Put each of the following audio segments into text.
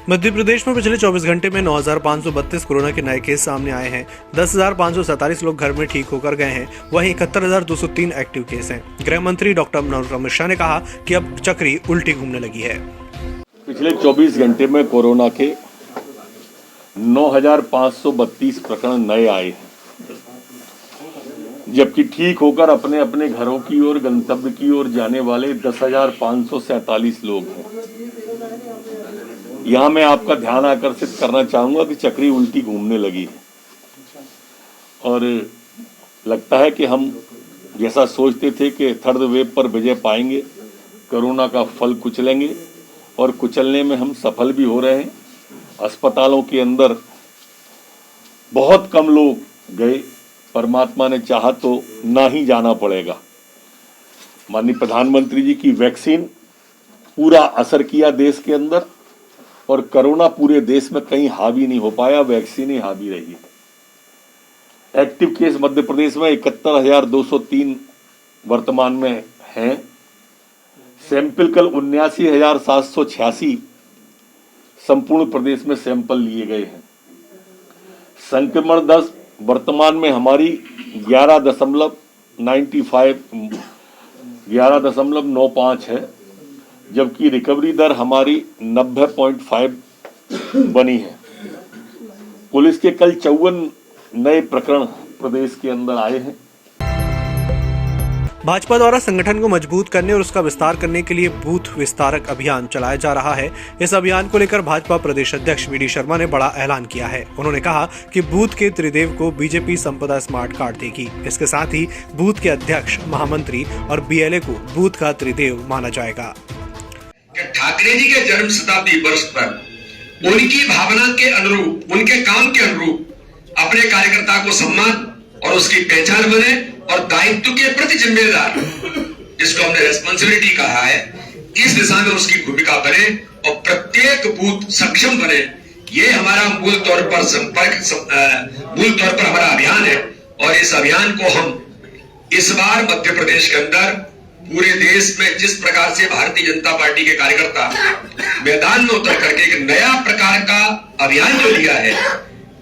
मध्य प्रदेश में पिछले 24 घंटे में 9,532 कोरोना के नए केस सामने आए हैं। 10,547 लोग घर में ठीक होकर गए हैं। वहीं 71,203 एक्टिव केस हैं। गृह मंत्री डॉक्टर नरोत्तम मिश्रा ने कहा कि अब चक्री उल्टी घूमने लगी है। पिछले 24 घंटे में कोरोना के 9,532 प्रकरण नए आए हैं, जबकि ठीक होकर अपने अपने घरों की ओर गंतव्य की ओर जाने वाले 10,547 लोग हैं। यहाँ मैं आपका ध्यान आकर्षित करना चाहूंगा कि चक्री उल्टी घूमने लगी है और लगता है कि हम जैसा सोचते थे कि थर्ड वेव पर विजय पाएंगे, कोरोना का फल कुचलेंगे और कुचलने में हम सफल भी हो रहे हैं। अस्पतालों के अंदर बहुत कम लोग गए, परमात्मा ने चाहा तो ना ही जाना पड़ेगा। माननीय प्रधानमंत्री जी की वैक्सीन पूरा असर किया देश के अंदर और कोरोना पूरे देश में कहीं हावी नहीं हो पाया, वैक्सीन ही हावी रही है। एक्टिव केस मध्य प्रदेश में 71,203 वर्तमान में हैं। सैंपल कल 79,786 संपूर्ण प्रदेश में सैंपल लिए गए हैं। संक्रमण दर वर्तमान में हमारी 11.95 है, जबकि रिकवरी दर हमारी 90.5 बनी है। पुलिस के कल 54 नए प्रकरण प्रदेश के अंदर आए हैं। भाजपा द्वारा संगठन को मजबूत करने और उसका विस्तार करने के लिए बूथ विस्तारक अभियान चलाया जा रहा है। इस अभियान को लेकर भाजपा प्रदेश अध्यक्ष वी डी शर्मा ने बड़ा ऐलान किया है। उन्होंने कहा कि बूथ के त्रिदेव को बीजेपी संपदा स्मार्ट कार्ड देगी। इसके साथ ही बूथ के अध्यक्ष, महामंत्री और बीएलए को बूथ का त्रिदेव माना जाएगा। ठाकरे जी के जन्म शताब्दी वर्ष पर उनकी भावना के अनुरूप, उनके काम के अनुरूप अपने कार्यकर्ता को सम्मान और उसकी पहचान बने और दायित्व के प्रति जिम्मेदार, जिसको हमने रेस्पॉन्सिबिलिटी कहा है, इस दिशा में उसकी भूमिका बने और प्रत्येक बूथ सक्षम बने। ये हमारा मूल तौर पर हमारा अभियान है और इस अभियान को हम इस बार मध्य प्रदेश के अंदर पूरे देश में जिस प्रकार से भारतीय जनता पार्टी के कार्यकर्ता मैदान में उतर करके एक नया प्रकार का अभियान जो लिया है,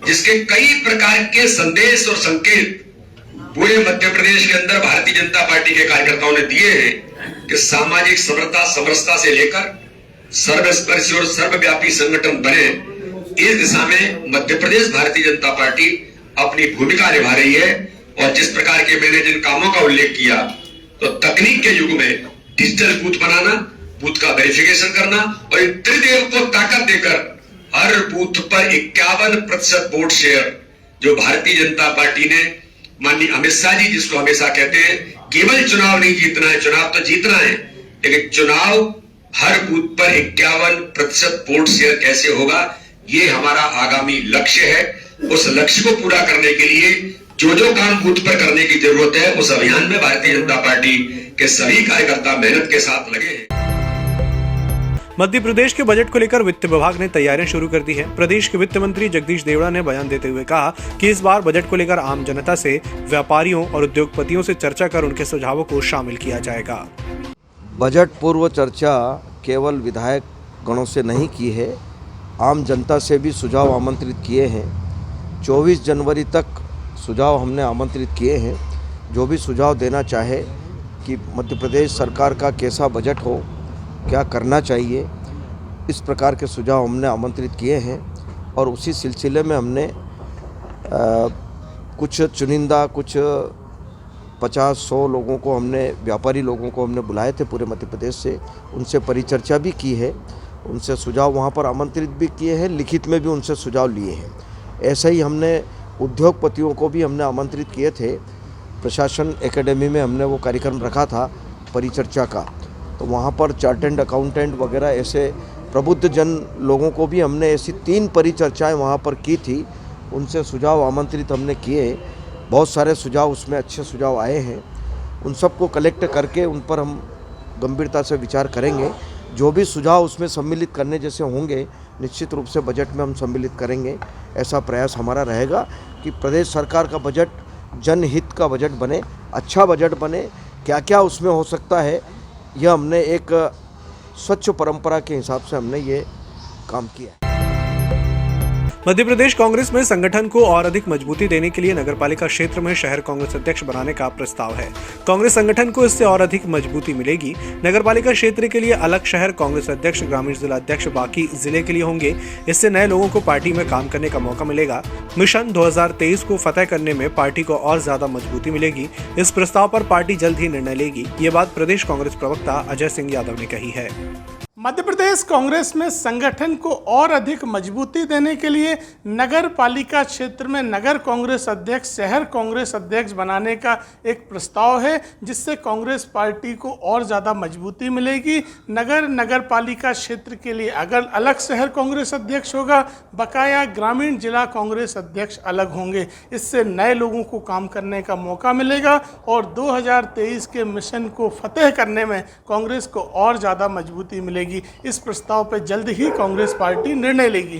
जिसके कई प्रकार के संदेश और संकेत पूरे मध्य प्रदेश के अंदर भारतीय जनता पार्टी के कार्यकर्ताओं ने दिए हैं कि सामाजिक समरसता से लेकर सर्वस्पर्शी और सर्वव्यापी संगठन बने। इस दिशा में मध्य प्रदेश भारतीय जनता पार्टी अपनी भूमिका निभा रही है और जिस प्रकार के मैंने जिन कामों का उल्लेख किया, तो तकनीक के युग में डिजिटल बूथ बनाना, बूथ का वेरिफिकेशन करना और इन त्रिदेव को ताकत देकर हर बूथ पर 51% वोट शेयर जो भारतीय जनता पार्टी ने, माननीय अमित शाह जी जिसको हमेशा कहते हैं केवल चुनाव नहीं जीतना है, चुनाव तो जीतना है, लेकिन चुनाव हर बूथ पर 51% वोट शेयर कैसे होगा, ये हमारा आगामी लक्ष्य है। उस लक्ष्य को पूरा करने के लिए जो काम बूथ पर करने की जरूरत है, उस अभियान में भारतीय जनता पार्टी के सभी कार्यकर्ता मेहनत के साथ लगे हैं। मध्य प्रदेश के बजट को लेकर वित्त विभाग ने तैयारियां शुरू कर दी हैं। प्रदेश के वित्त मंत्री जगदीश देवड़ा ने बयान देते हुए कहा कि इस बार बजट को लेकर आम जनता से, व्यापारियों और उद्योगपतियों से चर्चा कर उनके सुझावों को शामिल किया जाएगा। बजट पूर्व चर्चा केवल विधायक गणों से नहीं की है, आम जनता से भी सुझाव आमंत्रित किए हैं। 24 जनवरी तक सुझाव हमने आमंत्रित किए हैं। जो भी सुझाव देना चाहे कि मध्य प्रदेश सरकार का कैसा बजट हो, क्या करना चाहिए, इस प्रकार के सुझाव हमने आमंत्रित किए हैं और उसी सिलसिले में हमने कुछ चुनिंदा, कुछ 50-100 लोगों को, हमने व्यापारी लोगों को हमने बुलाए थे पूरे मध्य प्रदेश से। उनसे परिचर्चा भी की है, उनसे सुझाव वहाँ पर आमंत्रित भी किए हैं, लिखित में भी उनसे सुझाव लिए हैं। ऐसे ही हमने उद्योगपतियों को भी हमने आमंत्रित किए थे। प्रशासन एकेडमी में हमने वो कार्यक्रम रखा था परिचर्चा का, तो वहाँ पर चार्टर्ड अकाउंटेंट वगैरह ऐसे प्रबुद्ध जन लोगों को भी हमने ऐसी 3 परिचर्चाएं वहाँ पर की थी। उनसे सुझाव आमंत्रित हमने किए। बहुत सारे सुझाव उसमें अच्छे सुझाव आए हैं। उन सबको कलेक्ट करके उन पर हम गंभीरता से विचार करेंगे। जो भी सुझाव उसमें सम्मिलित करने जैसे होंगे, निश्चित रूप से बजट में हम सम्मिलित करेंगे। ऐसा प्रयास हमारा रहेगा कि प्रदेश सरकार का बजट जनहित का बजट बने, अच्छा बजट बने। क्या क्या उसमें हो सकता है, यह हमने एक स्वच्छ परंपरा के हिसाब से हमने ये काम किया है। मध्य प्रदेश कांग्रेस में संगठन को और अधिक मजबूती देने के लिए नगरपालिका क्षेत्र में शहर कांग्रेस अध्यक्ष बनाने का प्रस्ताव है। कांग्रेस संगठन को इससे और अधिक मजबूती मिलेगी। नगरपालिका क्षेत्र के लिए अलग शहर कांग्रेस अध्यक्ष, ग्रामीण जिला अध्यक्ष बाकी जिले के लिए होंगे। इससे नए लोगों को पार्टी में काम करने का मौका मिलेगा। मिशन 2023 को फतेह करने में पार्टी को और ज्यादा मजबूती मिलेगी। इस प्रस्ताव पर पार्टी जल्द ही निर्णय लेगी। ये बात प्रदेश कांग्रेस प्रवक्ता अजय सिंह यादव ने कही है। मध्य प्रदेश कांग्रेस में संगठन को और अधिक मजबूती देने के लिए नगर पालिका क्षेत्र में नगर कांग्रेस अध्यक्ष, शहर कांग्रेस अध्यक्ष बनाने का एक प्रस्ताव है, जिससे कांग्रेस पार्टी को और ज़्यादा मजबूती मिलेगी। नगर पालिका क्षेत्र के लिए अगर अलग शहर कांग्रेस अध्यक्ष होगा, बकाया ग्रामीण जिला कांग्रेस अध्यक्ष अलग होंगे। इससे नए लोगों को काम करने का मौका मिलेगा और 2023 के मिशन को फतेह करने में कांग्रेस को और ज़्यादा मजबूती मिलेगी। इस प्रस्ताव पर जल्द ही कांग्रेस पार्टी निर्णय लेगी।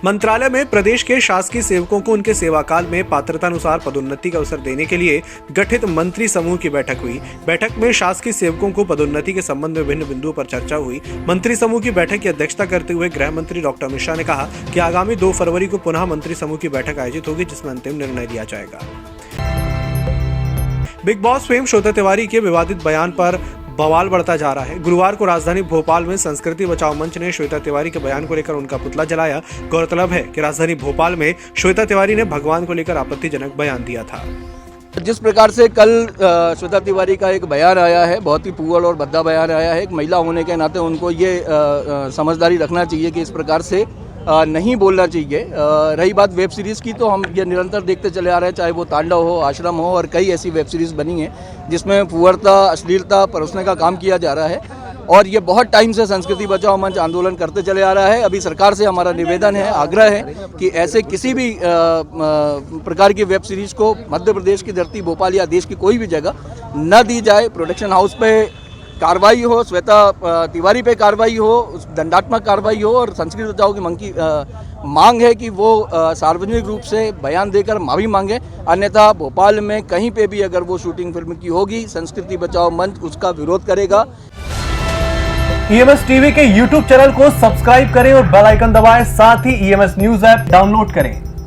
मंत्रालय में प्रदेश के शासकीय सेवकों को उनके सेवाकाल में पात्रतानुसार पदोन्नति का अवसर देने के लिए गठित मंत्री समूह की बैठक हुई। बैठक में शासकीय सेवकों को पदोन्नति के संबंध में विभिन्न बिंदुओं पर चर्चा हुई। मंत्री समूह की बैठक की अध्यक्षता करते हुए गृह मंत्री डॉक्टर अमित शाह ने कहा कि आगामी 2 फरवरी को पुनः मंत्री समूह की बैठक आयोजित होगी, जिसमें अंतिम निर्णय लिया जाएगा। Big boss fame Shweta Tiwari के विवादित बयान पर बवाल बढ़ता जा रहा है। गुरुवार को राजधानी भोपाल में संस्कृति बचाओ मंच ने श्वेता तिवारी के बयान को लेकर उनका पुतला जलाया। गौरतलब है कि राजधानी भोपाल में श्वेता तिवारी ने भगवान को लेकर आपत्तिजनक बयान दिया था। जिस प्रकार से कल श्वेता तिवारी का एक बयान आया है, बहुत ही पुअर और भद्दा बयान आया है। एक महिला होने के नाते उनको ये समझदारी रखना चाहिए कि इस प्रकार से नहीं बोलना चाहिए। रही बात वेब सीरीज़ की, तो हम ये निरंतर देखते चले आ रहे हैं, चाहे वो तांडव हो, आश्रम हो, और कई ऐसी वेब सीरीज़ बनी हैं जिसमें पुअरता, अश्लीलता परोसने का काम किया जा रहा है। और ये बहुत टाइम से संस्कृति बचाओ मंच आंदोलन करते चले आ रहा है। अभी सरकार से हमारा निवेदन है, आग्रह है कि ऐसे किसी भी प्रकार की वेब सीरीज़ को मध्य प्रदेश की धरती, भोपाल या देश की कोई भी जगह न दी जाए। प्रोडक्शन हाउस पे कार्रवाई हो, श्वेता तिवारी पे कार्रवाई हो, दंडात्मक कार्रवाई हो, और संस्कृति बचाओ की मांग है कि वो सार्वजनिक रूप से बयान देकर माफी मांगे। अन्यथा भोपाल में कहीं पे भी अगर वो शूटिंग फिल्म की होगी, संस्कृति बचाओ मंच उसका विरोध करेगा। EMS टीवी के YouTube चैनल को सब्सक्राइब करें और बेल आइकन दबाएं। साथ ही EMS न्यूज ऐप डाउनलोड करें।